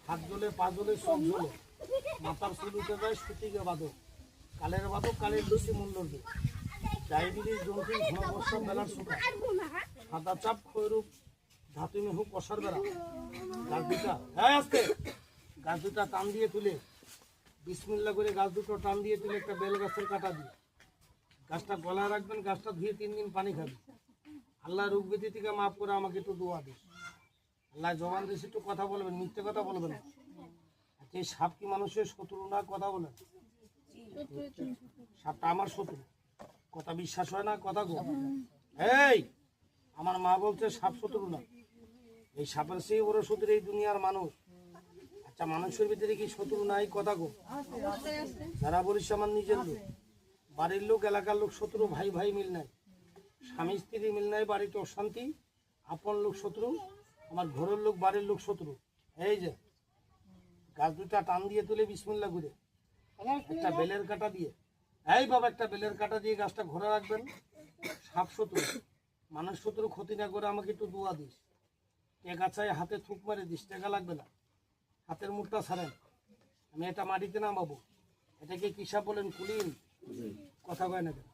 হাত জ্বলে, পা জ্বলে, চোখ জ্বলে, মাথার চুল উঠে যায়, সুতিকে বাদক, কালের বেশি মূল্য নেই, ডায়াবেটিস, জন্তুর ঘনবর্ষা, বেলার সুখা, সাদা চাপ, খৈরূপ, ধাতু মেহু, কষার বেড়া, গাছ দুটা আসতে, গাছ দুটা টান দিয়ে তুলে, বিসমিল্লাহ করে গাছ দুটো টান দিয়ে তুলে একটা বেল গাছের কাটা দিয়ে গাছটা গলায় রাখবেন, গাছটা ধুয়ে 3 দিন পানি খাবেন। আল্লাহ রোগ ব্যাধি থেকে মাফ করে আমাকে একটু দোয়া দিন। আল্লাহ জবান দিয়েছে, একটু কথা বলবেন, মিথ্যে কথা বলবেন না। এই সাপ কি মানুষের শত্রু না? কথা বলেন। সাপটা আমার শত্রু, কথা বিশ্বাস হয় না? কথা গো, এই আমার মা বলছে সাপ শত্রু না, এই সাপের সেই বড় শত্রু এই দুনিয়ার মানুষ। আচ্ছা, মানুষের ভিতরে কি শত্রু নাই? কথা গো, যারা বলিস আমার নিজের লোক, বাড়ির লোক, এলাকার লোক শত্রু, ভাই ভাই মিল নাই, স্বামী স্ত্রী মিল নাই, বাড়িতে অশান্তি, আপন লোক শত্রু, আমার ঘরের লোক, বাড়ির লোক শত্রু। এই যে গাছ দুটা টান দিয়ে তুলে বিসমিল্লাহ করে একটা বেলের কাটা দিয়ে, এই বাবা একটা বেলের কাটা দিয়ে গাছটা ঘরে রাখবেন। সাপ শত্রু, মানুষ শত্রু ক্ষতি না করে আমাকে একটু দোয়া দিস। টেকা চাই, হাতে থুক মারে দিস, টেকা লাগবে না, হাতের মুখটা ছাড়েন, আমি এটা মাটিতে নামাবো। এটাকে কি সাপ বলেন? কুলিন। কথা কয় না কেন?